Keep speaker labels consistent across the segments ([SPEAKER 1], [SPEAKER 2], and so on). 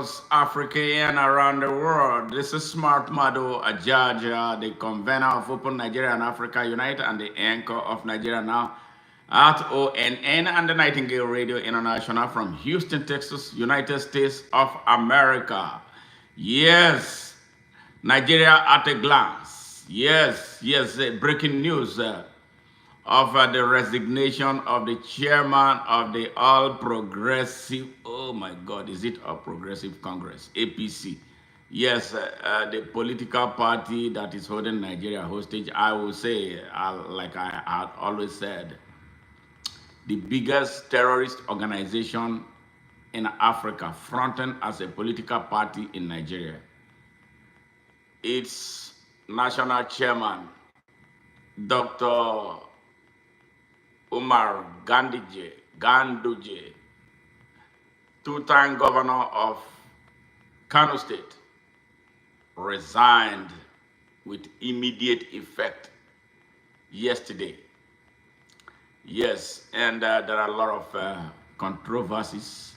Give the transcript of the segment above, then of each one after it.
[SPEAKER 1] across Africa and around the world. This is Smart Mado Ajaja, the convener of Open Nigeria and Africa Unite and the anchor of Nigeria Now at ONN and the Nightingale Radio International from Houston, Texas, United States of America. Yes, Nigeria at a glance. Yes, breaking news. Of the resignation of the chairman of the All Progressive, oh my God, is it All Progressive Congress, APC? Yes, the political party that is holding Nigeria hostage. I will say, like I had always said, the biggest terrorist organization in Africa, fronting as a political party in Nigeria. Its national chairman, Dr. Ganduje, two-time governor of Kano State, resigned with immediate effect yesterday. Yes, and there are a lot of controversies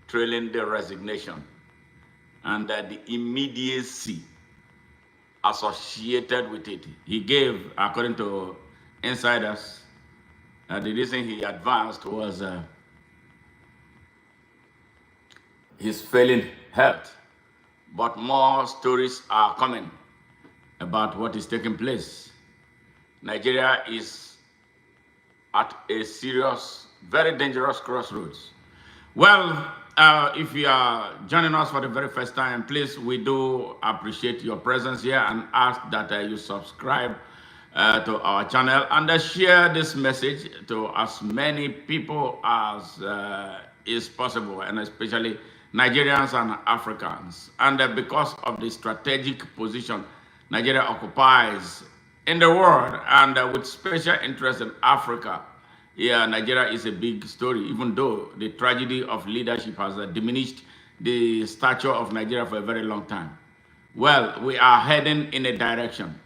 [SPEAKER 1] trailing the resignation and the immediacy associated with it. He gave, according to insiders, the reason he advanced was his failing health. But more stories are coming about what is taking place. Nigeria is at a serious, very dangerous crossroads. Well, if you are joining us for the very first time, please, we do appreciate your presence here and ask that you subscribe to our channel and share this message to as many people as is possible, and especially Nigerians and Africans. And because of the strategic position Nigeria occupies in the world and with special interest in Africa, yeah, Nigeria is a big story, even though the tragedy of leadership has diminished the stature of Nigeria for a very long time. Well, we are heading in a direction.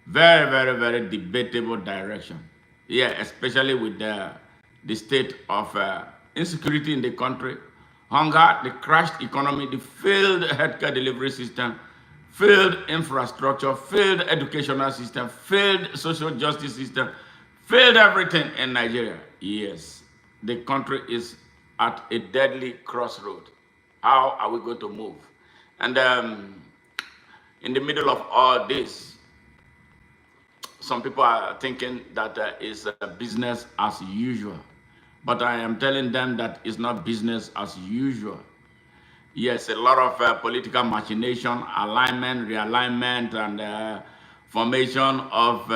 [SPEAKER 1] Very debatable direction. Yeah, especially with the state of insecurity in the country, hunger, the crashed economy, the failed healthcare delivery system, failed infrastructure, failed educational system, failed social justice system, failed everything in Nigeria. Yes, the country is at a deadly crossroad. How are we going to move? And in the middle of all this, some people are thinking that it's business as usual. But I am telling them that it's not business as usual. Yes, a lot of political machination, alignment, realignment, and formation of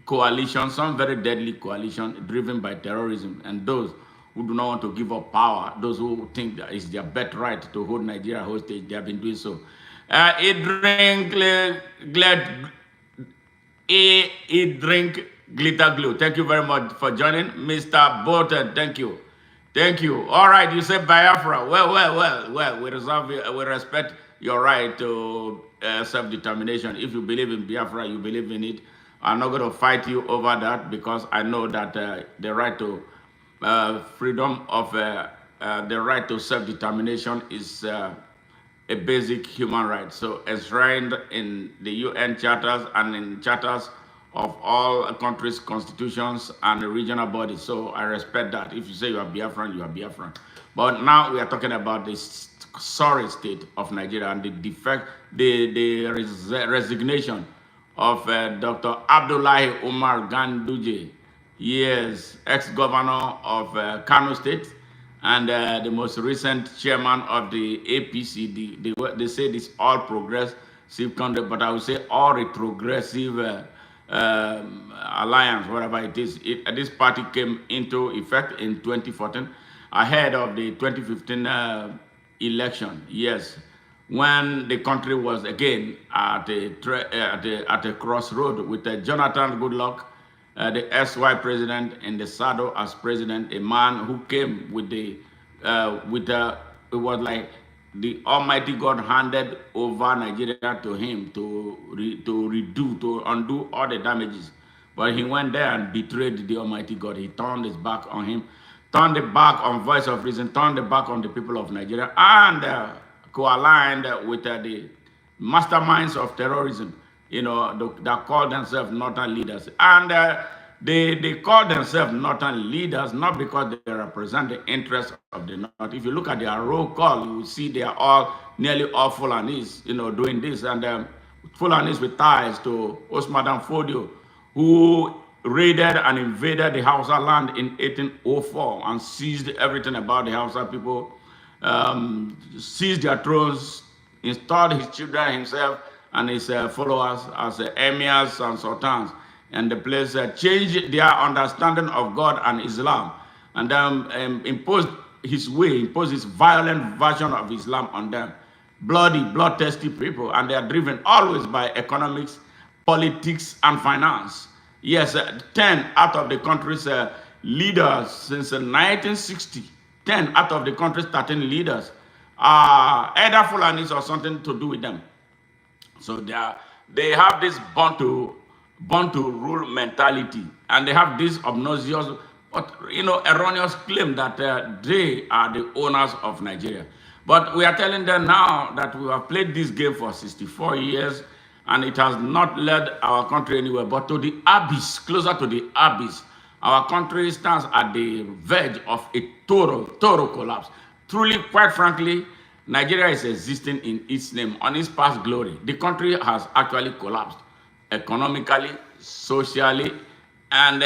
[SPEAKER 1] coalition, some very deadly coalition driven by terrorism, and those who do not want to give up power, those who think that it's their birthright to hold Nigeria hostage, they have been doing so. Drink glitter glue. Thank you very much for joining, Mr. Bolton. Thank you. All right, you say Biafra. Well. We respect your right to self-determination. If you believe in Biafra, you believe in it. I'm not going to fight you over that because I know that the right to freedom of the right to self-determination is a basic human right. So enshrined in the UN charters and in charters of all countries' constitutions and the regional bodies. So I respect that. If you say you are Biafran, you are Biafran. But now we are talking about the sorry state of Nigeria and the resignation of Dr. Abdullahi Ganduje, yes, ex-governor of Kano State, and the most recent chairman of the APC. They say this all progressive country, but I would say all retrogressive alliance, whatever it is. This party came into effect in 2014, ahead of the 2015 election. Yes, when the country was again at a crossroad with Jonathan Goodluck, the SY president in the saddle as president, a man who came with it was like the Almighty God handed over Nigeria to him to undo all the damages. But he went there and betrayed the Almighty God. He turned his back on him, turned the back on Voice of Reason, turned the back on the people of Nigeria, and co-aligned with the masterminds of terrorism, that call themselves Northern leaders. And they call themselves Northern leaders not because they represent the interests of the North. If you look at their roll call, you will see they are all nearly all Fulanis, doing this. And Fulanis with ties to Osman Dan Fodio, who raided and invaded the Hausa land in 1804 and seized everything about the Hausa people, seized their thrones, installed his children himself and his followers as emirs and sultans. And the place changed their understanding of God and Islam, and imposed his way, imposed his violent version of Islam on them. Bloodthirsty people, and they are driven always by economics, politics, and finance. Yes, 10 out of the country's leaders since 1960, 10 out of the country's 13 leaders are either Fulanis or something to do with them. So they have this born to rule mentality, and they have this obnoxious, erroneous claim that they are the owners of Nigeria. But we are telling them now that we have played this game for 64 years, and it has not led our country anywhere but to the abyss, closer to the abyss. Our country stands at the verge of a total collapse. Truly, quite frankly, Nigeria is existing in its name, on its past glory. The country has actually collapsed economically, socially, and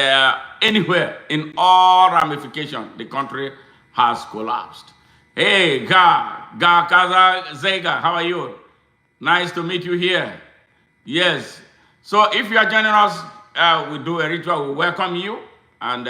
[SPEAKER 1] anywhere, in all ramifications, the country has collapsed. Hey, Kaza Zega, how are you? Nice to meet you here. Yes. So if you are joining us, we do a ritual. We welcome you, and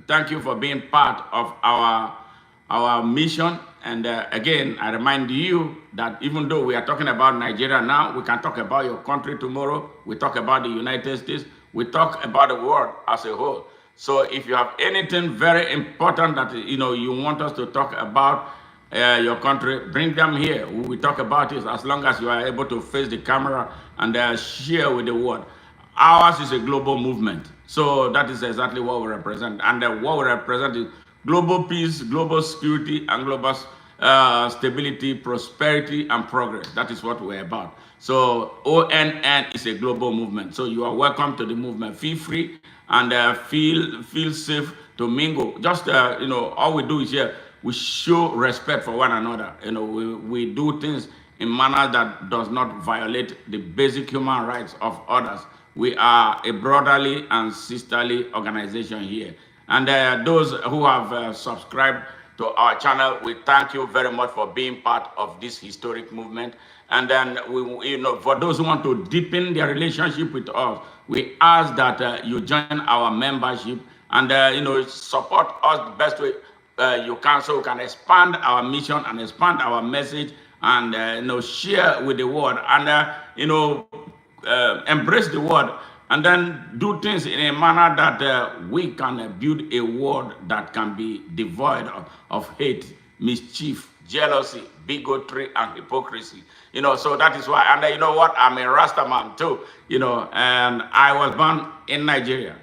[SPEAKER 1] thank you for being part of our mission. And again, I remind you that even though we are talking about Nigeria now, we can talk about your country tomorrow. We talk about the United States. We talk about the world as a whole. So if you have anything very important that you want us to talk about your country, bring them here. We will talk about it as long as you are able to face the camera and share with the world. Ours is a global movement. So that is exactly what we represent. And what we represent is global peace, global security, and global stability, prosperity, and progress. That is what we're about. So ONN is a global movement. So you are welcome to the movement. Feel free and feel safe to mingle. Just all we do is here, we show respect for one another. We do things in manner that does not violate the basic human rights of others. We are a brotherly and sisterly organization here. And those who have subscribed to our channel, we thank you very much for being part of this historic movement. And then for those who want to deepen their relationship with us, we ask that you join our membership and support us the best way you can, so we can expand our mission and expand our message and share with the world and embrace the world. And then do things in a manner that we can build a world that can be devoid of hate, mischief, jealousy, bigotry, and hypocrisy. So that is why. And you know what? I'm a Rasta man too. And I was born in Nigeria,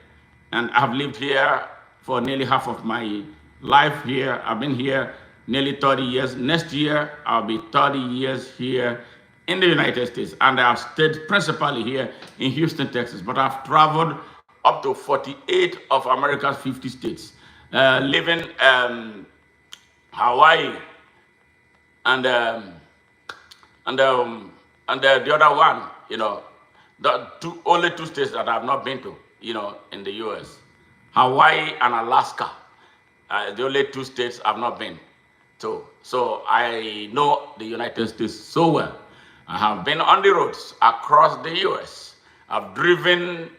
[SPEAKER 1] and I've lived here for nearly half of my life here. I've been here nearly 30 years. Next year, I'll be 30 years here in the United States, and I've stayed principally here in Houston, Texas, but I've traveled up to 48 of America's 50 states, living Hawaii and the other one, the only two states that I've not been to, in the U.S., Hawaii and Alaska, the only two states I've not been to. So I know the United States so well. I have been on the roads across the U.S. I've driven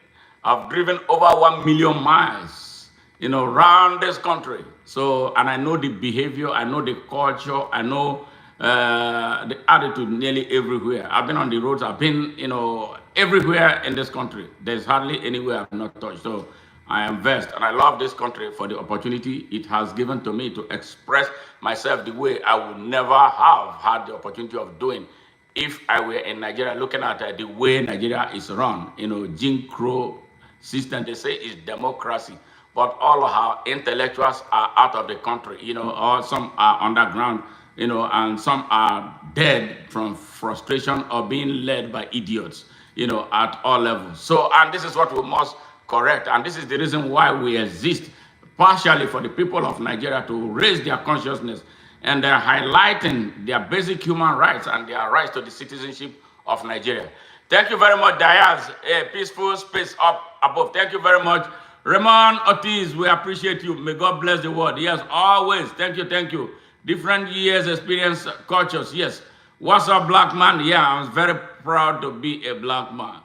[SPEAKER 1] over 1 million miles, around this country. So, and I know the behavior, I know the culture, I know the attitude nearly everywhere. I've been on the roads, I've been, everywhere in this country. There's hardly anywhere I've not touched. So I am versed, and I love this country for the opportunity it has given to me to express myself the way I would never have had the opportunity of doing if I were in Nigeria, looking at the way Nigeria is run. Jim Crow system, they say is democracy. but all of our intellectuals are out of the country, or some are underground, and some are dead from frustration or being led by idiots, at all levels. So, and this is what we must correct, and this is the reason why we exist, partially for the people of Nigeria to raise their consciousness, and they're highlighting their basic human rights and their rights to the citizenship of Nigeria. Thank you very much, Diaz. A peaceful space up above. Thank you very much. Ramon Ortiz, we appreciate you. May God bless the world. Yes, always. Thank you, thank you. Different years, experience, cultures. Yes. What's up, black man? Yeah, I'm very proud to be a black man.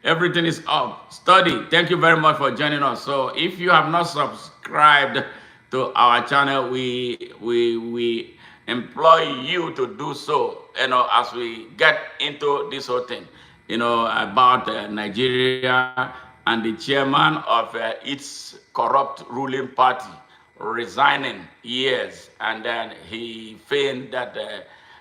[SPEAKER 1] Everything is up. Study. Thank you very much for joining us. So if you have not subscribed to our channel, we employ you to do so, as we get into this whole thing, about Nigeria and the chairman of its corrupt ruling party resigning years, and then he feigned that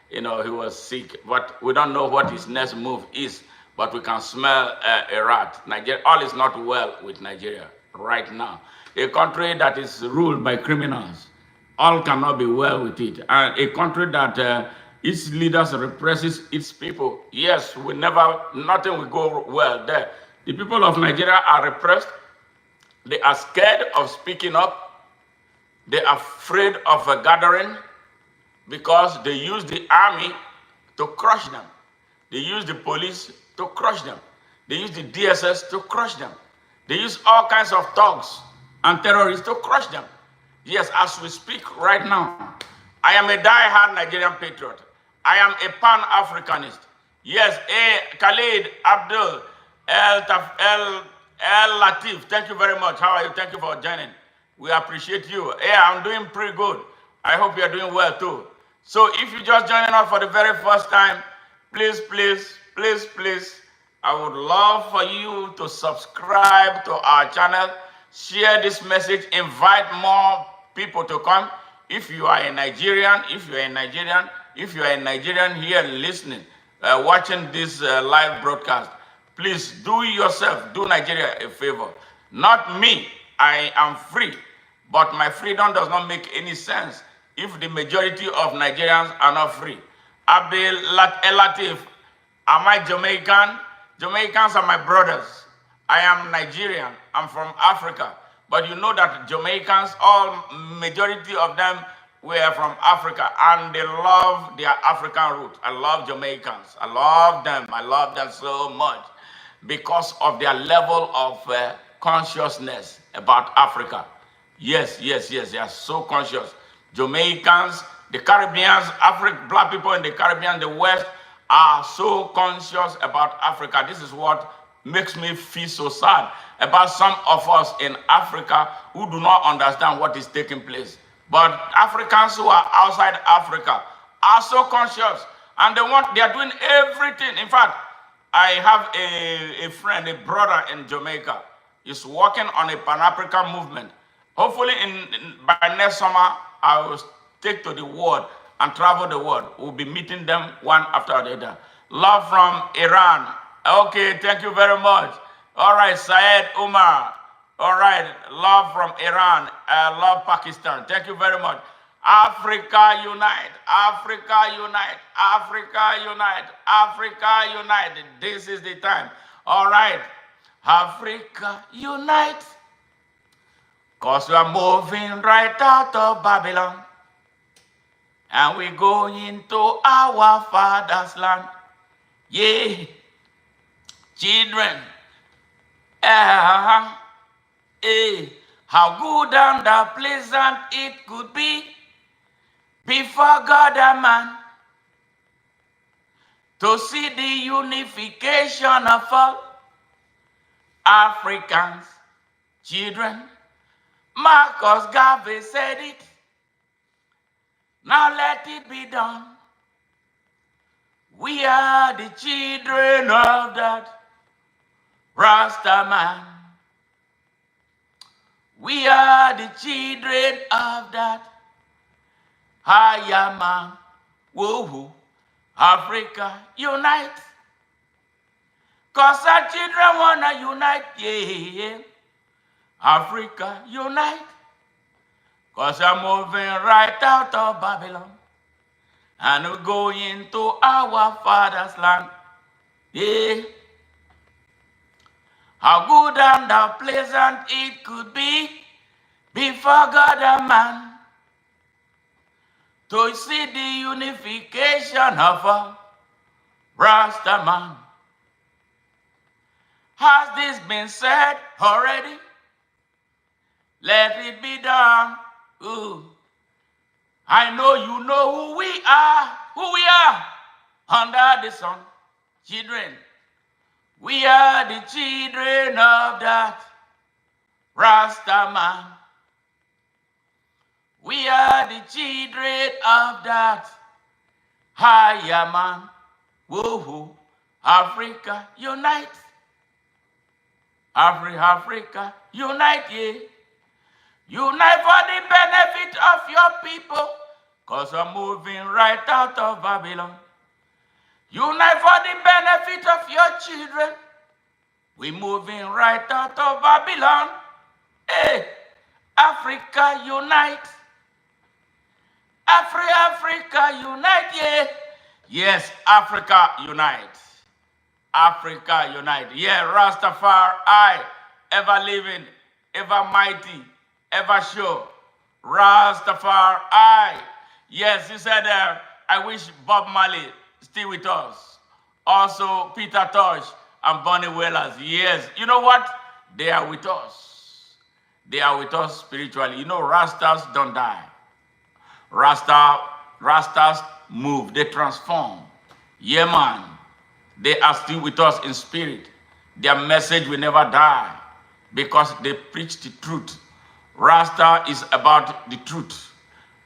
[SPEAKER 1] he was sick, but we don't know what his next move is, but we can smell a rat. Nigeria, all is not well with Nigeria right now. A country that is ruled by criminals, all cannot be well with it. And a country that its leaders represses its people. Yes, nothing will go well there. The people of Nigeria are repressed. They are scared of speaking up. They are afraid of a gathering because they use the army to crush them. They use the police to crush them. They use the DSS to crush them. They use all kinds of thugs and terrorists to crush them. Yes, as we speak right now, I am a die-hard Nigerian patriot. I am a Pan-Africanist. Yes, Khalid Abdul El Latif, thank you very much. How are you? Thank you for joining. We appreciate you. I'm doing pretty good. I hope you're doing well too. So if you just joining us for the very first time, please, I would love for you to subscribe to our channel, share this message, invite more people to come. If you are a Nigerian, here listening, watching this live broadcast, please do Nigeria a favor. Not me, I am free, but my freedom does not make any sense if the majority of Nigerians are not free. Abdul Latif, am I Jamaican? Jamaicans are my brothers. I am Nigerian. I'm from Africa. But you know that Jamaicans, majority of them were from Africa, and they love their African roots. I love Jamaicans. I love them. I love them so much because of their level of consciousness about Africa. Yes, they are so conscious. Jamaicans, the Caribbeans, black people in the Caribbean, the West, are so conscious about Africa. This is what makes me feel so sad about some of us in Africa who do not understand what is taking place. But Africans who are outside Africa are so conscious, and they are doing everything. In fact, I have a friend, a brother in Jamaica. He's working on a Pan-African movement. Hopefully by next summer, I will take to the world and travel the world. We'll be meeting them one after the other. Love from Iran. Okay, thank you very much. All right, Syed Umar. All right, love from Iran. Love Pakistan. Thank you very much. Africa unite, Africa unite, Africa unite, Africa unite. This is the time. All right, Africa unite. Because we are moving right out of Babylon. And we go into our father's land. Yeah, children. How good and how pleasant it could be before God and man to see the unification of all Africans, children. Marcus Garvey said it. Now let it be done. We are the children of that Rasta man. We are the children of that higher man. Whoa, Africa unite. Cause our children wanna unite, yeah. Africa, unite. Cause I'm moving right out of Babylon. And we're going to our father's land. Yeah. How good and how pleasant it could be before God and man to see the unification of a Rasta man. Has this been said already? Let it be done. Ooh. I know you know who we are under the sun. Children, we are the children of that Rasta man. We are the children of that higher man. Woo-hoo. Africa, unite. Africa, unite, yeah. Unite for the benefit of your people, because we're moving right out of Babylon. Unite for the benefit of your children. We're moving right out of Babylon. Hey, Africa, unite. Africa, unite, yeah. Yes, Africa, unite. Africa, unite. Yeah, Rastafari, ever living, ever mighty, ever sure. Rastafari. Yes, he said, I wish Bob Marley still with us. Also, Peter Tosh and Bonnie Wellers. Yes, you know what? They are with us. They are with us spiritually. You know, Rastas don't die. Rastas move. They transform. Yeah, man. They are still with us in spirit. Their message will never die because they preach the truth. Rasta is about the truth.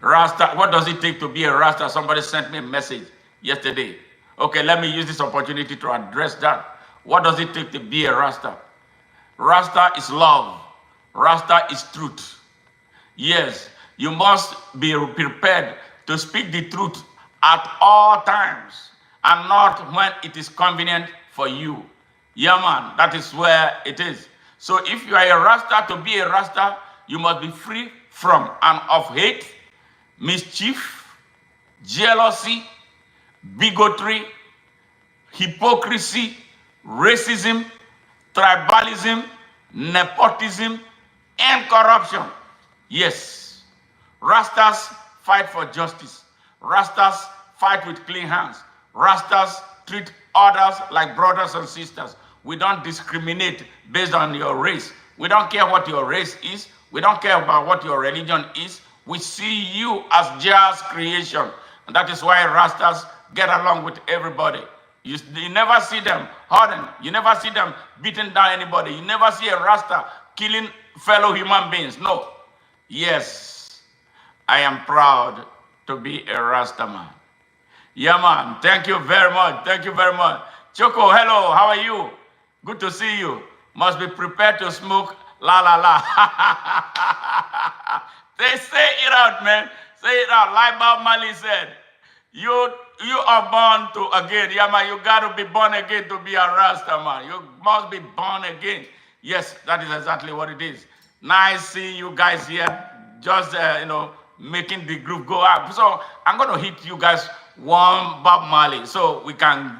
[SPEAKER 1] Rasta, what does it take to be a Rasta? Somebody sent me a message yesterday. Okay, let me use this opportunity to address that. What does it take to be a Rasta? Rasta is love. Rasta is truth. Yes, you must be prepared to speak the truth at all times and not when it is convenient for you. Yeah, man, that is where it is. So if you are a Rasta, to be a Rasta, you must be free from and of hate, mischief, jealousy, bigotry, hypocrisy, racism, tribalism, nepotism, and corruption. Yes, Rastas fight for justice. Rastas fight with clean hands. Rastas treat others like brothers and sisters. We don't discriminate based on your race. We don't care what your race is. We don't care about what your religion is. We see you as Jah's creation. And that is why Rastas get along with everybody. You never see them hurting. You never see them beating down anybody. You never see a Rasta killing fellow human beings. No. Yes, I am proud to be a Rasta man. Yeah, man. Thank you very much. Thank you very much. Choco, hello. How are you? Good to see you. Must be prepared to smoke la la la. They say it out, man. Say it out. Like Bob Marley said, you are born to again. Yeah, man. You got to be born again to be a Rasta man. You must be born again. Yes, that is exactly what it is. Nice seeing you guys here. Just making the group go up. So I'm gonna hit you guys one Bob Marley so we can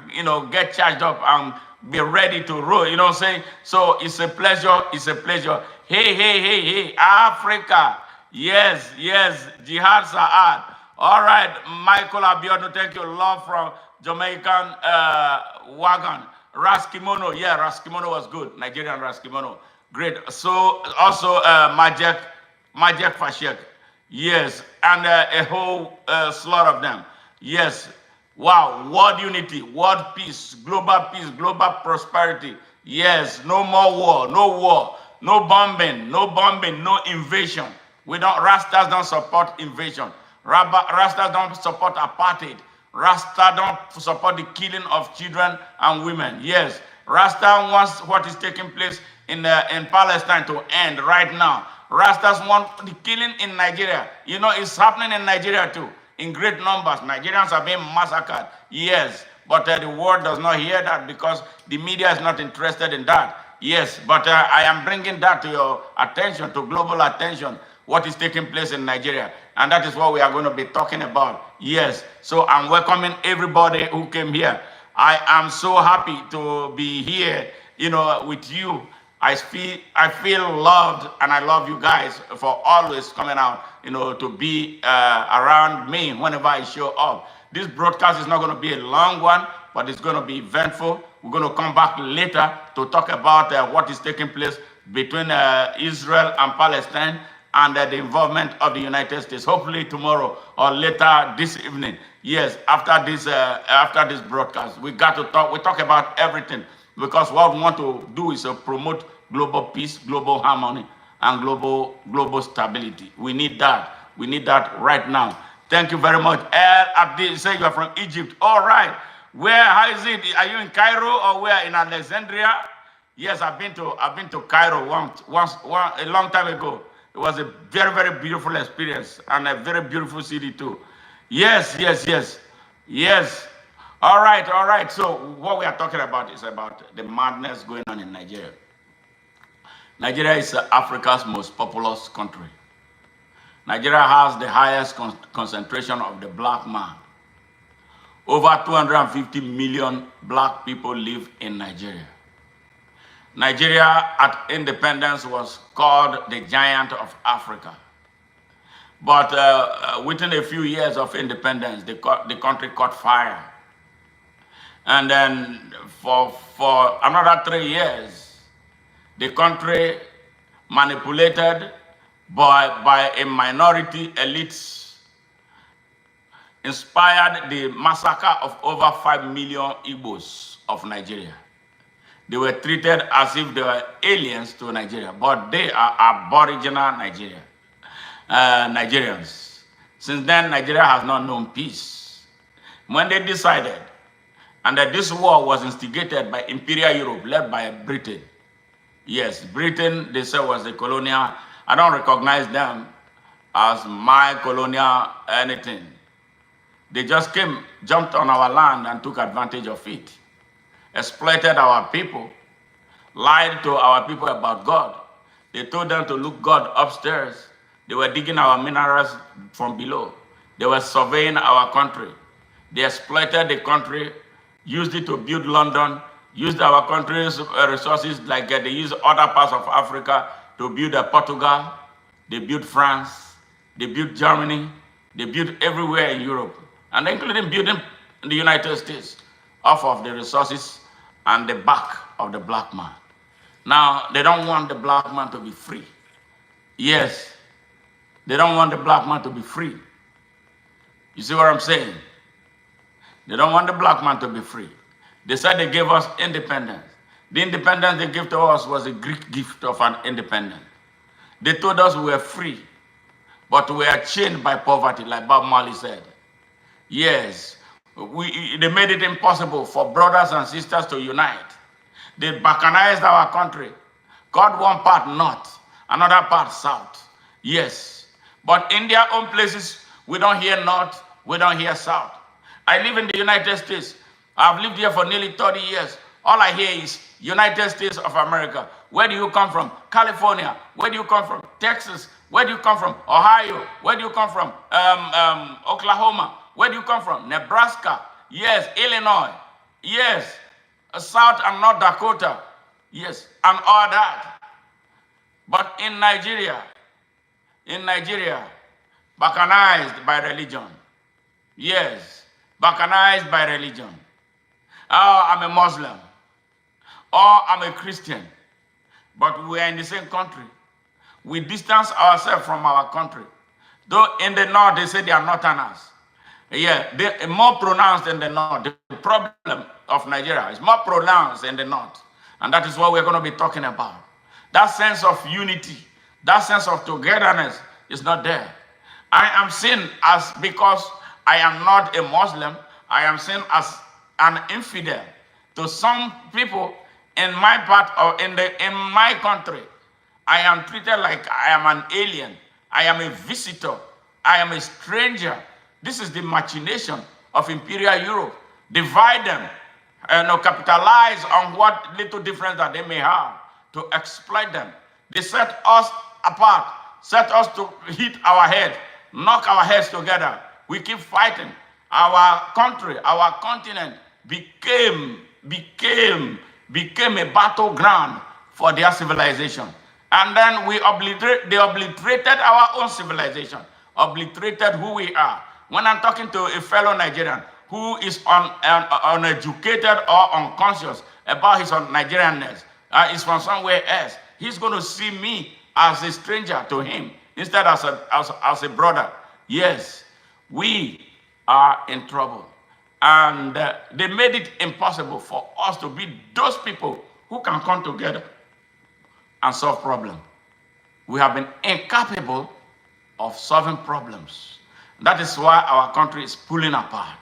[SPEAKER 1] get charged up and be ready to roll. You know what I'm saying? So it's a pleasure. It's a pleasure. Hey, Africa. Yes, Jihad Saad. All right, Michael Abiodun, thank you. Love from Jamaican Wagon. Raskimono, yeah, Raskimono was good. Nigerian Raskimono, great. So also Majek Fashek, yes, and a whole slot of them. Yes, wow, world unity, world peace, global prosperity. Yes, no more war, no bombing, no invasion. Rastas don't support invasion. Rastas don't support apartheid. Rasta don't support the killing of children and women. Yes, Rasta wants what is taking place in Palestine to end right now. Rastas want the killing in Nigeria. It's happening in Nigeria too, in great numbers. Nigerians are being massacred. Yes, but the world does not hear that because the media is not interested in that. Yes, but I am bringing that to your attention, to global attention, what is taking place in Nigeria. And that is what we are going to be talking about. Yes, so I'm welcoming everybody who came here. I am so happy to be here, with you. I feel loved, and I love you guys for always coming out, to be around me whenever I show up. This broadcast is not going to be a long one, but it's going to be eventful. We're going to come back later to talk about what is taking place between Israel and Palestine, and the involvement of the United States. Hopefully tomorrow or later this evening. Yes, after this broadcast, we got to talk. We talk about everything, because what we want to do is promote global peace, global harmony, and global stability. We need that. We need that right now. Thank you very much. El Abdi, say you are from Egypt. All right. How is it? Are you in Cairo or where? In Alexandria? Yes, I've been to Cairo once a long time ago. It was a very, very beautiful experience, and a very beautiful city too. Yes. All right. So what we are talking about is about the madness going on in Nigeria. Nigeria is Africa's most populous country. Nigeria has the highest concentration of the black man. Over 250 million black people live in Nigeria. Nigeria at independence was called the giant of Africa. But within a few years of independence, the country caught fire. And then for another 3 years, the country, manipulated by a minority elite, inspired the massacre of over 5 million Igbos of Nigeria. They were treated as if they were aliens to Nigeria, but they are aboriginal Nigerians. Since then, Nigeria has not known peace. When they decided, and that this war was instigated by Imperial Europe, led by Britain. Yes, Britain, they said, was the colonial. I don't recognize them as my colonial anything. They just came, jumped on our land and took advantage of it. Exploited our people, lied to our people about God. They told them to look God upstairs. They were digging our minerals from below. They were surveying our country. They exploited the country, used it to build London, used our country's resources like they use other parts of Africa to build Portugal. They built France. They built Germany. They built everywhere in Europe, and including building the United States off of the resources and the back of the black man. Now, they don't want the black man to be free. Yes, they don't want the black man to be free. You see what I'm saying? They don't want the black man to be free. They said they gave us independence. The independence they gave to us was a Greek gift of an independence. They told us we were free, but we are chained by poverty, like Bob Marley said. Yes, they made it impossible for brothers and sisters to unite. They balkanized our country. Got one part north, another part south. Yes, but in their own places, we don't hear north, we don't hear south. I live in the United States. I've lived here for nearly 30 years. All I hear is United States of America. Where do you come from? California. Where do you come from? Texas. Where do you come from? Ohio. Where do you come from? Oklahoma. Where do you come from? Nebraska. Yes, Illinois. Yes, South and North Dakota. Yes, and all that. But in Nigeria, balkanized by religion. Yes, balkanized by religion. Oh, I'm a Muslim. Or I'm a Christian. But we are in the same country. We distance ourselves from our country. Though in the north, they say they are northerners. Yeah, they're more pronounced in the north. The problem of Nigeria is more pronounced in the north. And that is what we're going to be talking about. That sense of unity, that sense of togetherness is not there. I am seen as, because I am not a Muslim, I am seen as an infidel to some people in my part or in my country. I am treated like I am an alien. I am a visitor. I am a stranger. This is the machination of Imperial Europe. Divide them and capitalize on what little difference that they may have to exploit them. They set us apart, set us to hit our head, knock our heads together. We keep fighting. Our country, our continent became a battleground for their civilization. And then they obliterated our own civilization, obliterated who we are. When I'm talking to a fellow Nigerian who is uneducated or unconscious about his Nigerianness, is from somewhere else, he's going to see me as a stranger to him instead as a brother. Yes, we are in trouble. And they made it impossible for us to be those people who can come together and solve problems. We have been incapable of solving problems. That is why our country is pulling apart.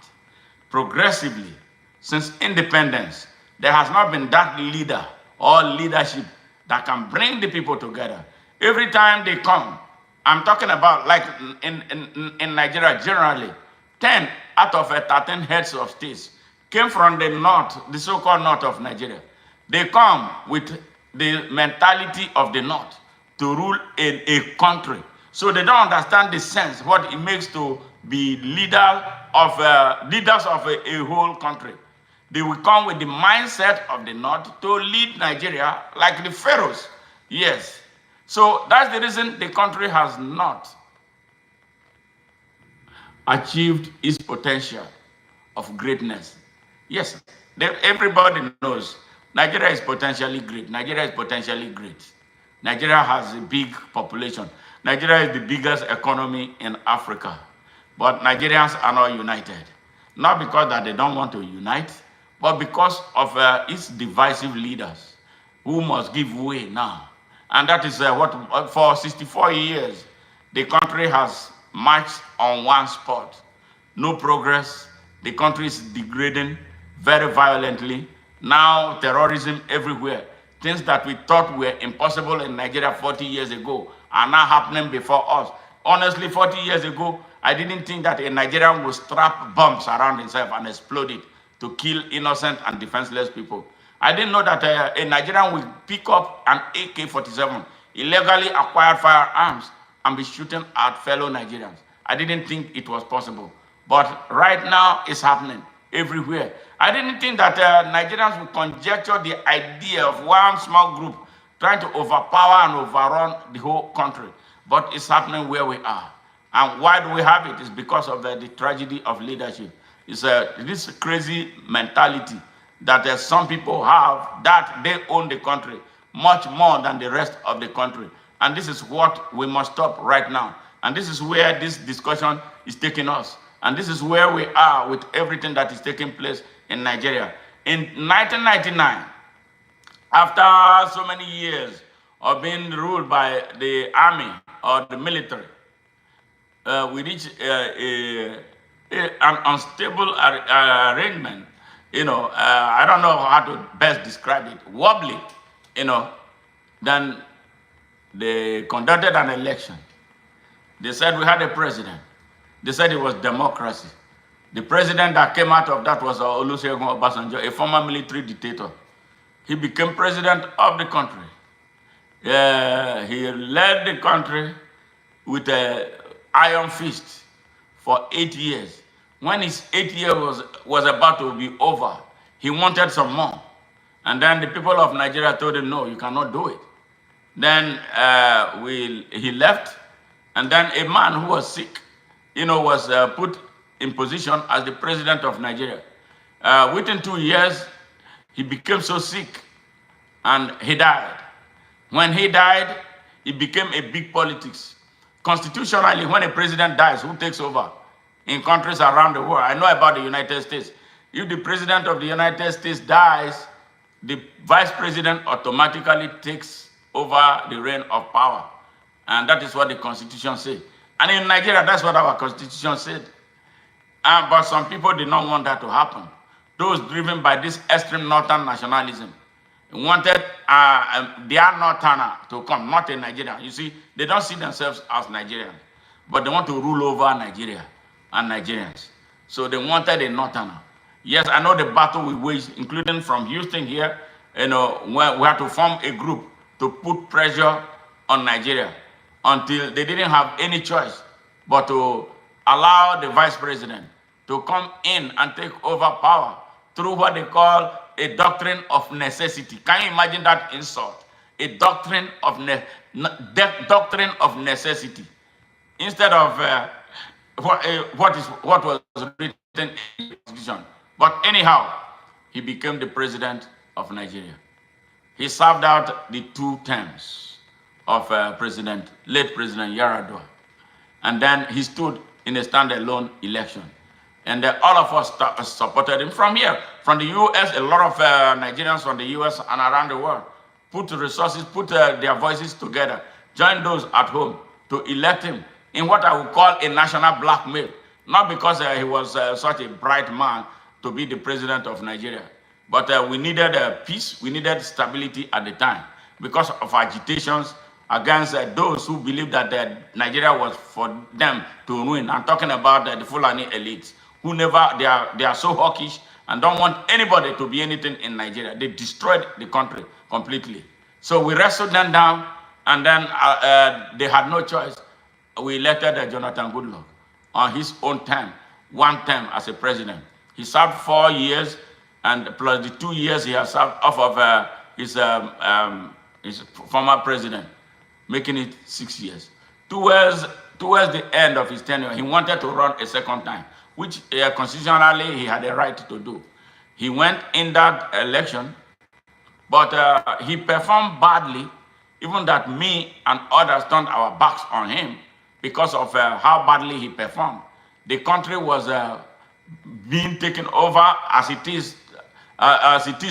[SPEAKER 1] Progressively, since independence, there has not been that leader or leadership that can bring the people together. Every time they come, I'm talking about like in Nigeria generally, 10 out of 13 heads of states came from the north, the so-called north of Nigeria. They come with the mentality of the north to rule in a country. So they don't understand the sense, what it makes to be leaders of a whole country. They will come with the mindset of the north to lead Nigeria like the pharaohs. Yes. So that's the reason the country has not achieved its potential of greatness. Yes, everybody knows Nigeria is potentially great. Nigeria is potentially great. Nigeria has a big population. Nigeria is the biggest economy in Africa. But Nigerians are not united. Not because that they don't want to unite, but because of its divisive leaders who must give way now. And that is what for 64 years, the country has marched on one spot. No progress. The country is degrading very violently. Now terrorism everywhere. Things that we thought were impossible in Nigeria 40 years ago are now happening before us. Honestly, 40 years ago, I didn't think that a Nigerian would strap bombs around himself and explode it to kill innocent and defenseless people. I didn't know that a Nigerian would pick up an AK-47, illegally acquired firearms, and be shooting at fellow Nigerians. I didn't think it was possible. But right now, it's happening everywhere. I didn't think that Nigerians would conjecture the idea of one small group trying to overpower and overrun the whole country. But it's happening where we are. And why do we have it? It's because of the tragedy of leadership. It's this crazy mentality that some people have, that they own the country much more than the rest of the country. And this is what we must stop right now. And this is where this discussion is taking us. And this is where we are with everything that is taking place in Nigeria. In 1999, after so many years of being ruled by the army or the military, we reached an unstable arrangement. I don't know how to best describe it. Wobbly, Then they conducted an election. They said we had a president. They said it was democracy. The president that came out of that was Olusegun Obasanjo, a former military dictator. He became president of the country. He led the country with an iron fist for 8 years. When his 8 years was about to be over, he wanted some more. And then the people of Nigeria told him, no, you cannot do it. Then he left, and then a man who was sick, was put in position as the president of Nigeria. Within 2 years, he became so sick, and he died. When he died, it became a big politics. Constitutionally, when a president dies, who takes over? In countries around the world, I know about the United States. If the president of the United States dies, the vice president automatically takes over the reign of power. And that is what the Constitution said. And in Nigeria, that's what our Constitution said. But some people did not want that to happen. Those driven by this extreme northern nationalism wanted their northerner to come, not a Nigerian. You see, they don't see themselves as Nigerians, but they want to rule over Nigeria and Nigerians. So they wanted a northerner. Yes, I know the battle we waged, including from Houston here, we had to form a group to put pressure on Nigeria until they didn't have any choice but to allow the vice president to come in and take over power through what they call a doctrine of necessity. Can you imagine that insult? A doctrine of doctrine of necessity, instead of what was written in the Constitution. But anyhow, he became the president of Nigeria. He served out the 2 terms of late President Yaradua. And then he stood in a standalone election. And all of us supported him from here. From the US, a lot of Nigerians from the US and around the world put resources, put their voices together, joined those at home to elect him in what I would call a national blackmail. Not because he was such a bright man to be the president of Nigeria, but we needed peace, we needed stability at the time because of agitations against those who believed that Nigeria was for them to ruin. I'm talking about the Fulani elites who they are so hawkish and don't want anybody to be anything in Nigeria. They destroyed the country completely. So we wrestled them down, and then they had no choice. We elected Jonathan Goodluck on his own term, 1 term as a president. He served 4 years, and plus the 2 years he has served off of his former president, making it 6 years. Towards the end of his tenure, he wanted to run a second time, which constitutionally he had a right to do. He went in that election, but he performed badly, even that me and others turned our backs on him because of how badly he performed. The country was being taken over as it is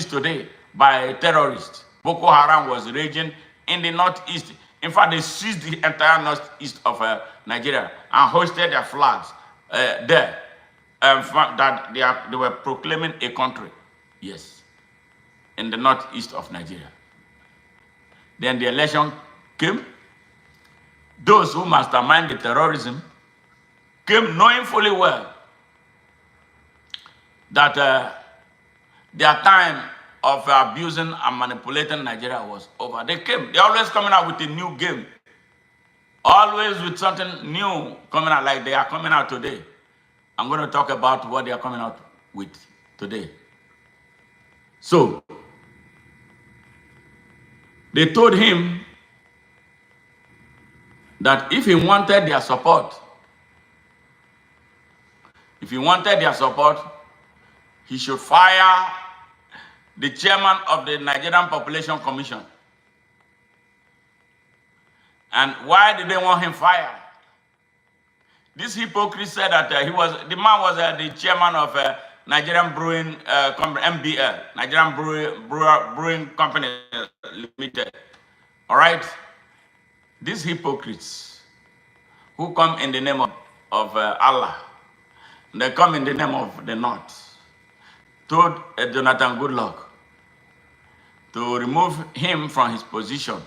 [SPEAKER 1] today by terrorists. Boko Haram was raging in the northeast. In fact, they seized the entire northeast of Nigeria and hoisted their flags there. That they were proclaiming a country, yes, in the northeast of Nigeria. Then the election came. Those who mastermind the terrorism came knowing fully well that their time of abusing and manipulating Nigeria was over. They're always coming out with a new game, always with something new coming out, like they are coming out today. I'm going to talk about what they are coming out with today. So, they told him that if he wanted their support, he should fire the chairman of the Nigerian Population Commission. And why did they want him fired? This hypocrite said that the man was the chairman of Nigerian Brewing Company, MBL, Nigerian Brewing Company Limited. All right? These hypocrites who come in the name of Allah, they come in the name of the North, told Jonathan Goodluck to remove him from his position.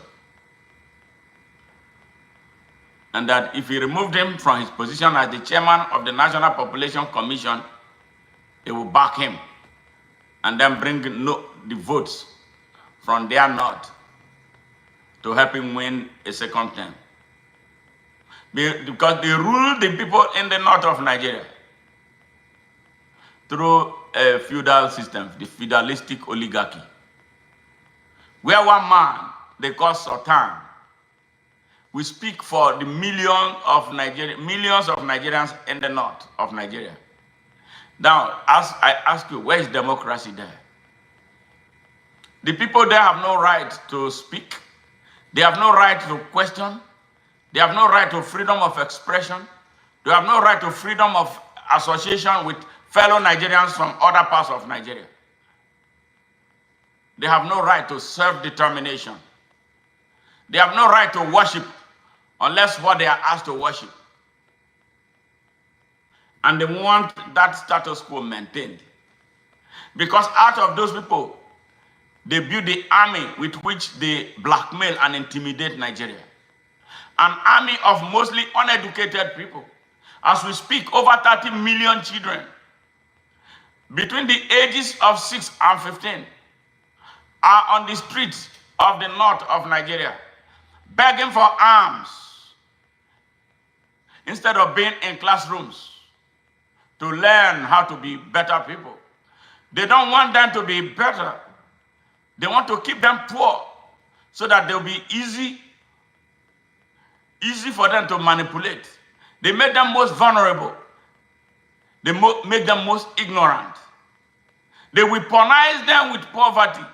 [SPEAKER 1] And that if he removed him from his position as the chairman of the National Population Commission, they will back him and then bring the votes from their north to help him win a second term. Because they rule the people in the north of Nigeria through a feudal system, the feudalistic oligarchy, where one man, they call Sultan, we speak for the millions of Nigerians in the north of Nigeria. Now, as I ask you, where is democracy there? The people there have no right to speak. They have no right to question. They have no right to freedom of expression. They have no right to freedom of association with fellow Nigerians from other parts of Nigeria. They have no right to self-determination. They have no right to worship unless what they are asked to worship. And they want that status quo maintained. Because out of those people, they build the army with which they blackmail and intimidate Nigeria. An army of mostly uneducated people. As we speak, over 30 million children between the ages of 6 and 15 are on the streets of the north of Nigeria, begging for arms instead of being in classrooms to learn how to be better people. They don't want them to be better. They want to keep them poor so that they'll be easy for them to manipulate. They make them most vulnerable. They make them most ignorant. They weaponize them with poverty.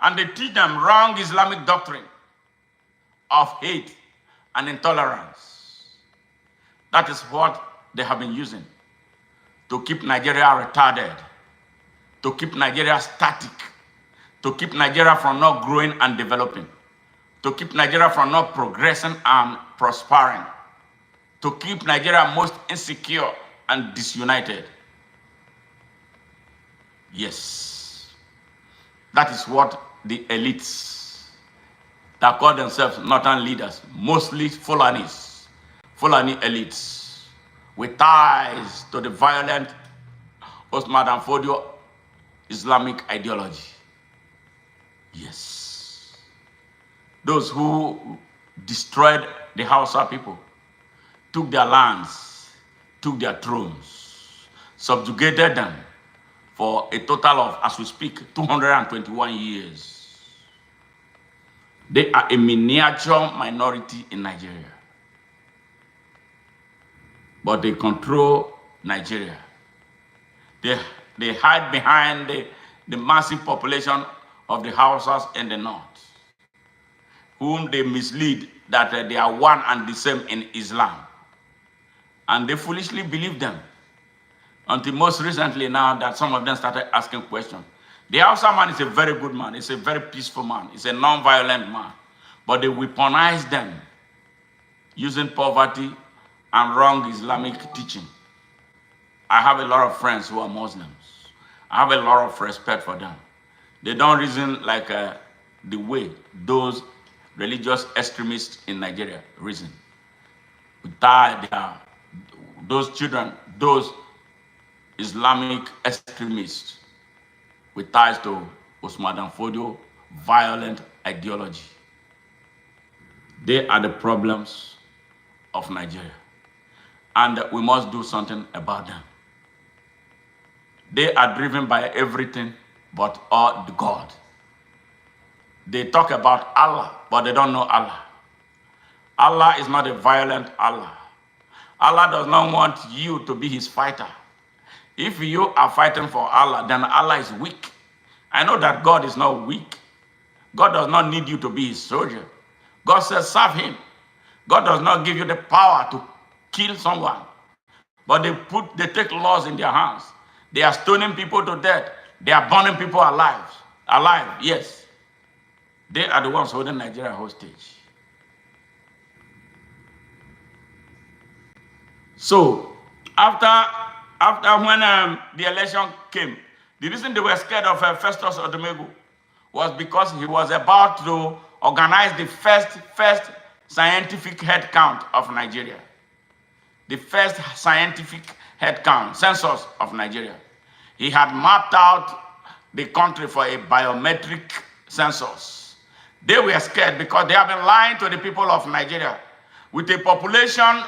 [SPEAKER 1] And they teach them wrong Islamic doctrine of hate and intolerance. That is what they have been using to keep Nigeria retarded, to keep Nigeria static, to keep Nigeria from not growing and developing, to keep Nigeria from not progressing and prospering, to keep Nigeria most insecure and disunited. Yes, that is what the elites that call themselves northern leaders, mostly Fulani elites, with ties to the violent Osman and Fodio Islamic ideology. Yes, those who destroyed the Hausa people, took their lands, took their thrones, subjugated them for a total of, as we speak, 221 years. They are a miniature minority in Nigeria, but they control Nigeria. They hide behind the massive population of the Hausas in the north, whom they mislead that they are one and the same in Islam. And they foolishly believe them, until most recently now that some of them started asking questions. The Hausa man is a very good man. He's a very peaceful man. He's a non-violent man. But they weaponize them using poverty and wrong Islamic teaching. I have a lot of friends who are Muslims. I have a lot of respect for them. They don't reason like the way those religious extremists in Nigeria reason. Those children, those Islamic extremists with ties to Osman Dan Fodio violent ideology. They are the problems of Nigeria. And we must do something about them. They are driven by everything but all the God. They talk about Allah, but they don't know Allah. Allah is not a violent Allah. Allah does not want you to be his fighter. If you are fighting for Allah, then Allah is weak. I know that God is not weak. God does not need you to be his soldier. God says, serve him. God does not give you the power to kill someone. But they take laws in their hands. They are stoning people to death. They are burning people alive. Yes. They are the ones holding Nigeria hostage. So, after when the election came, the reason they were scared of Festus Odumegwu was because he was about to organize the first scientific head count of Nigeria. The first scientific head count, census of Nigeria. He had mapped out the country for a biometric census. They were scared because they have been lying to the people of Nigeria with a population,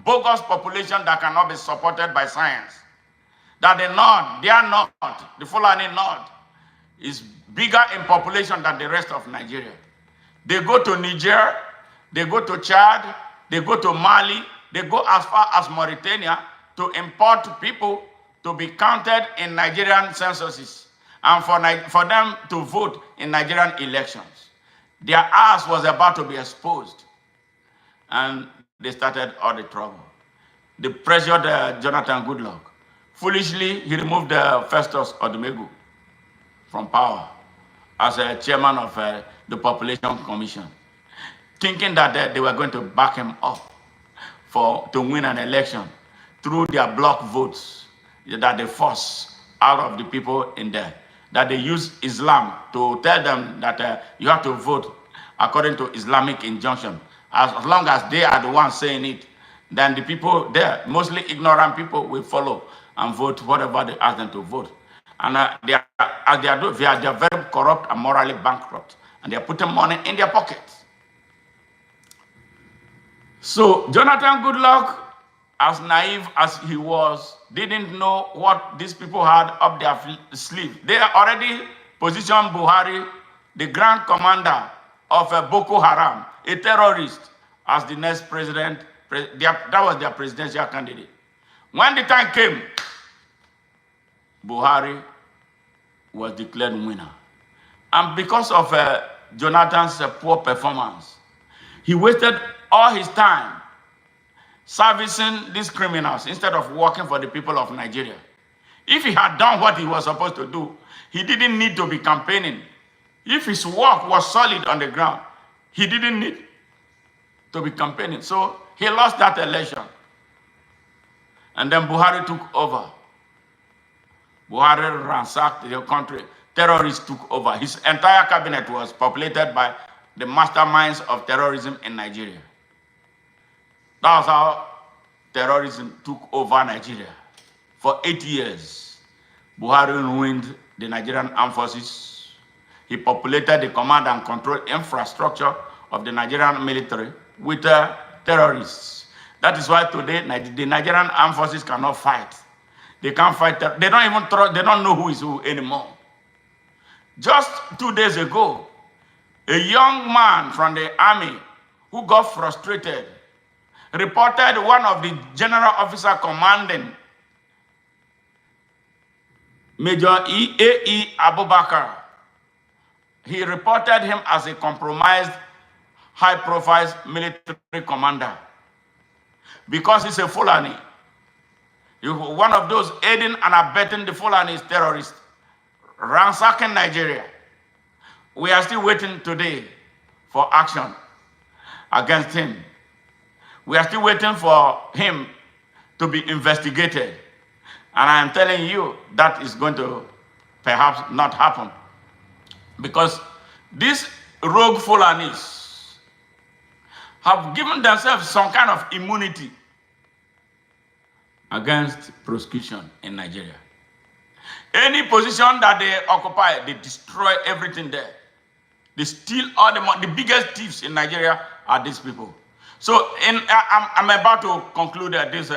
[SPEAKER 1] bogus population that cannot be supported by science. That the North, their North, the Fulani North, is bigger in population than the rest of Nigeria. They go to Niger, they go to Chad, they go to Mali, they go as far as Mauritania to import people to be counted in Nigerian censuses and for them to vote in Nigerian elections. Their ass was about to be exposed, and they started all the trouble. They pressured Jonathan Goodluck. Foolishly, he removed Festus Odumegwu from power as a chairman of the Population Commission, thinking that they were going to back him up to win an election through their block votes that they force out of the people in there, that they use Islam to tell them that you have to vote according to Islamic injunction. As long as they are the ones saying it, then the people there, mostly ignorant people, will follow and vote whatever they ask them to vote. And they are very corrupt and morally bankrupt. and they're putting money in their pockets. So Jonathan Goodluck, as naive as he was, didn't know what these people had up their sleeve. They already positioned Buhari, the grand commander of Boko Haram, a terrorist, as the next president. That was their presidential candidate. When the time came, Buhari was declared winner. And because of Jonathan's poor performance, he wasted all his time servicing these criminals instead of working for the people of Nigeria. If he had done what he was supposed to do, he didn't need to be campaigning. If his work was solid on the ground, he didn't need to be campaigning. So he lost that election. And then Buhari took over. Buhari ransacked the country. Terrorists took over. His entire cabinet was populated by the masterminds of terrorism in Nigeria. That was how terrorism took over Nigeria. For 8 years, Buhari ruined the Nigerian armed forces. He populated the command and control infrastructure of the Nigerian military with terrorists. That is why today the Nigerian armed forces cannot fight. They can't fight. They don't even they don't know who is who anymore. Just 2 days ago, a young man from the army who got frustrated reported one of the general officer commanding, Major E.A.E. Abubakar. He reported him as a compromised, high-profile military commander because he's a Fulani. One of those aiding and abetting the Fulani terrorists, ransacking Nigeria. We are still waiting today for action against him. We are still waiting for him to be investigated. And I am telling you that is going to perhaps not happen. Because these rogue Fulanis have given themselves some kind of immunity against prosecution in Nigeria. Any position that they occupy, they destroy everything there. They steal all the money. The biggest thieves in Nigeria are these people. So I'm about to conclude this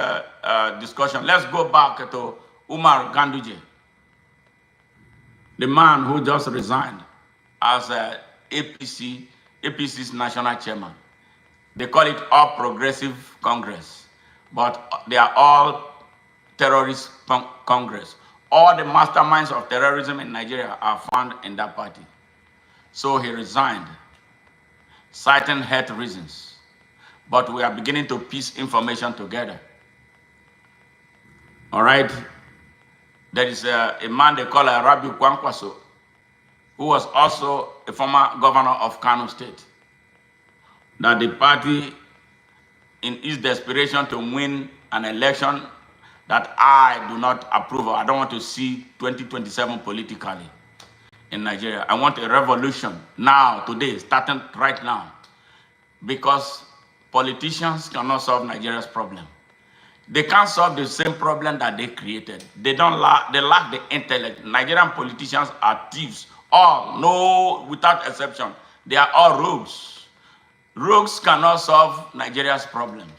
[SPEAKER 1] discussion. Let's go back to Umar Ganduje, the man who just resigned as APC's national chairman. They call it All Progressive Congress, but they are all terrorist Congress. All the masterminds of terrorism in Nigeria are found in that party. So he resigned, citing health reasons. But we are beginning to piece information together. All right? There is a man they call Rabi Kwankwaso, who was also a former governor of Kano State. That the party, in its desperation to win an election that I do not approve of, I don't want to see 2027 politically in Nigeria. I want a revolution now, today, starting right now. Because politicians cannot solve Nigeria's problem. They can't solve the same problem that they created. They lack the intellect. Nigerian politicians are thieves. All, no, without exception. They are all rogues. Rogues cannot solve Nigeria's problems.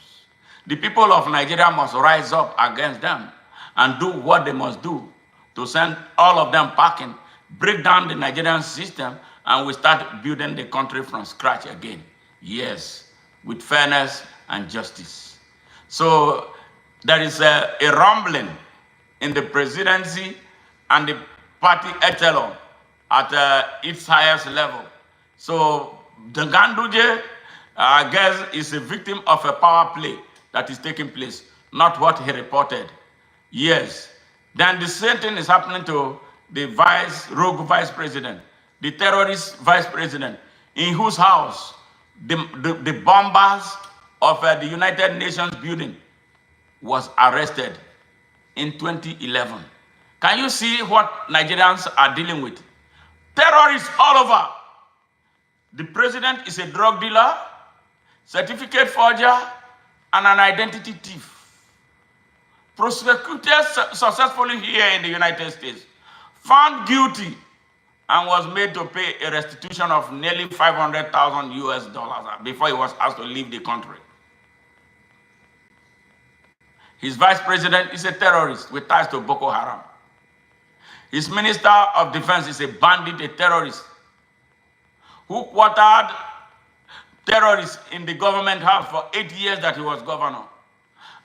[SPEAKER 1] The people of Nigeria must rise up against them and do what they must do to send all of them packing, break down the Nigerian system, and we start building the country from scratch again. Yes, with fairness and justice. So there is a rumbling in the presidency and the party echelon at its highest level. So the Ganduje, I guess, is a victim of a power play that is taking place, not what he reported. Yes. Then the same thing is happening to the rogue vice president, the terrorist vice president, in whose house the bombers of the United Nations building was arrested in 2011. Can you see what Nigerians are dealing with? Terrorists all over. The president is a drug dealer, certificate forger, and an identity thief. Prosecuted successfully here in the United States, found guilty and was made to pay a restitution of nearly 500,000 US dollars before he was asked to leave the country. His vice president is a terrorist with ties to Boko Haram. His minister of defense is a bandit, a terrorist, who quartered terrorists in the government house for 8 years that he was governor,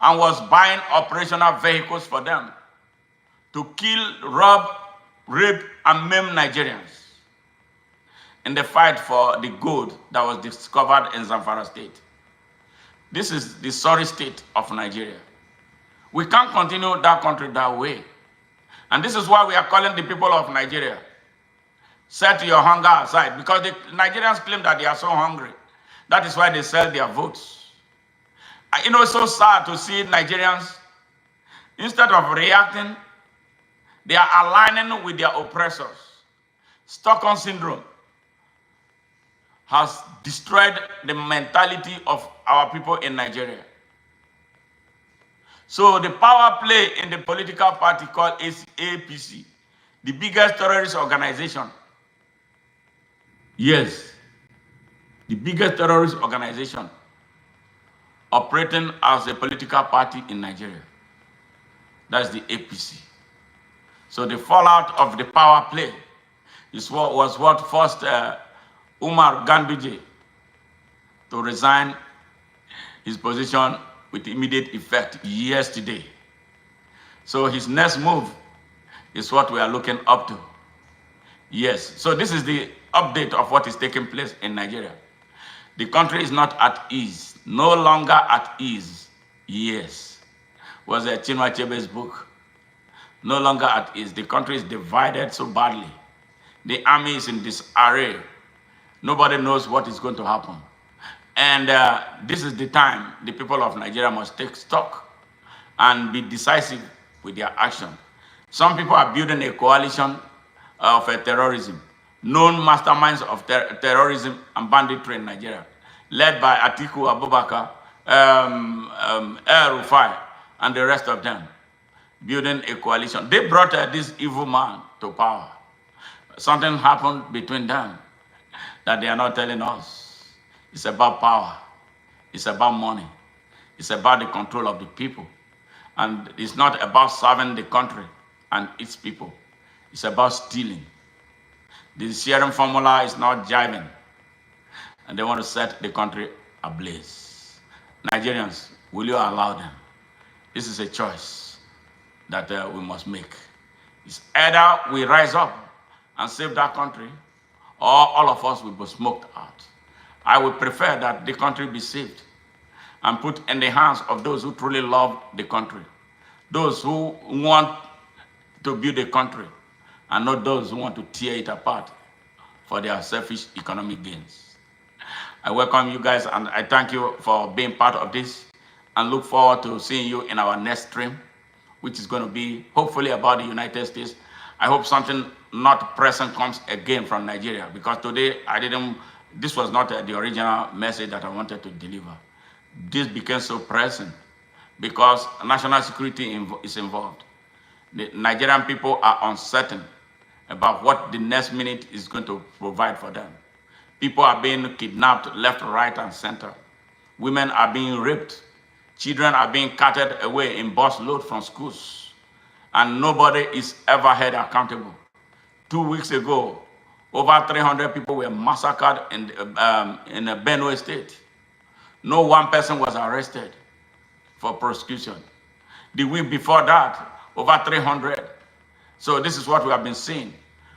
[SPEAKER 1] and was buying operational vehicles for them to kill, rob, rape, and maim Nigerians in the fight for the gold that was discovered in Zamfara state. This is the sorry state of Nigeria. We can't continue that country that way. And this is why we are calling the people of Nigeria, set your hunger aside, because the Nigerians claim that they are so hungry. That is why they sell their votes. You know, it's so sad to see Nigerians, instead of reacting, they are aligning with their oppressors. Stockholm syndrome has destroyed the mentality of our people in Nigeria. So the power play in the political party called APC, the biggest terrorist organization. Yes, the biggest terrorist organization operating as a political party in Nigeria. That's the APC. So the fallout of the power play was what forced Umar Ganduje to resign his position with immediate effect yesterday. So his next move is what we are looking up to. Yes, so this is the update of what is taking place in Nigeria. The country is not at ease, no longer at ease. Yes, was Chinua Achebe's book. No longer at ease. The country is divided so badly. The army is in disarray. Nobody knows what is going to happen. And this is the time the people of Nigeria must take stock and be decisive with their action. Some people are building a coalition of terrorism, known masterminds of terrorism and banditry in Nigeria, led by Atiku Abubakar, Rufai, and the rest of them, building a coalition. They brought this evil man to power. Something happened between them that they are not telling us. It's about power. It's about money. It's about the control of the people. And it's not about serving the country and its people. It's about stealing. The sharing formula is not jiving. And they want to set the country ablaze. Nigerians, will you allow them? This is a choice that we must make. It's either we rise up and save that country, or all of us will be smoked out. I would prefer that the country be saved and put in the hands of those who truly love the country, those who want to build a country, and not those who want to tear it apart for their selfish economic gains. I welcome you guys, and I thank you for being part of this, and look forward to seeing you in our next stream, which is going to be hopefully about the United States. I hope something not present comes again from Nigeria, because today this was not the original message that I wanted to deliver. This became so pressing because national security is involved. The Nigerian people are uncertain about what the next minute is going to provide for them. People are being kidnapped left, right, and center. Women are being raped. Children are being carted away in bus load from schools. And nobody is ever held accountable. 2 weeks ago, over 300 people were massacred in Benue State. No one person was arrested for prosecution. The week before that, over 300. So this is what we have been seeing.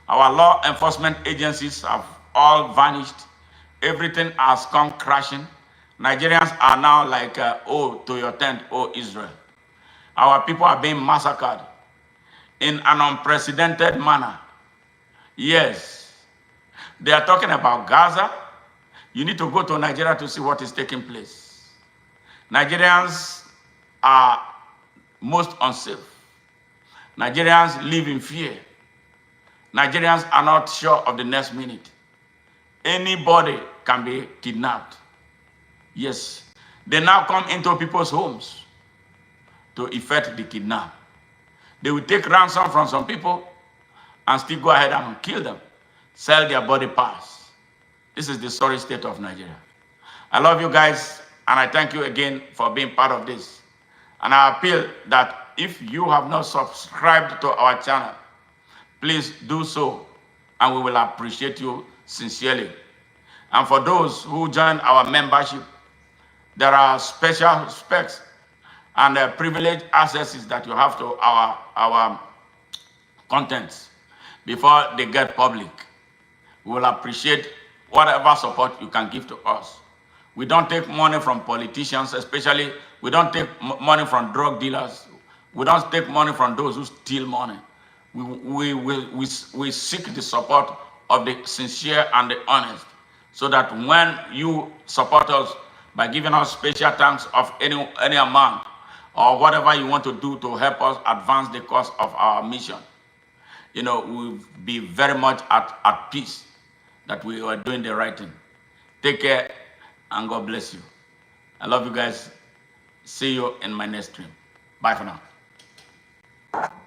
[SPEAKER 1] Our law enforcement agencies have all vanished. Everything has come crashing. Nigerians are now like, oh, to your tent, oh, Israel. Our people are being massacred in an unprecedented manner. Yes. They are talking about Gaza. You need to go to Nigeria to see what is taking place. Nigerians are most unsafe. Nigerians live in fear. Nigerians are not sure of the next minute. Anybody can be kidnapped. Yes. They now come into people's homes to effect the kidnap. They will take ransom from some people and still go ahead and kill them. sell their body parts. This is the sorry state of Nigeria. I love you guys, and I thank you again for being part of this. And I appeal that if you have not subscribed to our channel, please do so, and we will appreciate you sincerely. And for those who join our membership, there are special specs and privileged accesses that you have to our contents before they get public. We will appreciate whatever support you can give to us. We don't take money from politicians, especially we don't take money from drug dealers. We don't take money from those who steal money. We seek the support of the sincere and the honest, so that when you support us by giving us special thanks of any amount or whatever you want to do to help us advance the cause of our mission, we'll be very much at peace that we are doing the right thing. Take care, and God bless you. I love you guys. See you in my next stream. Bye for now.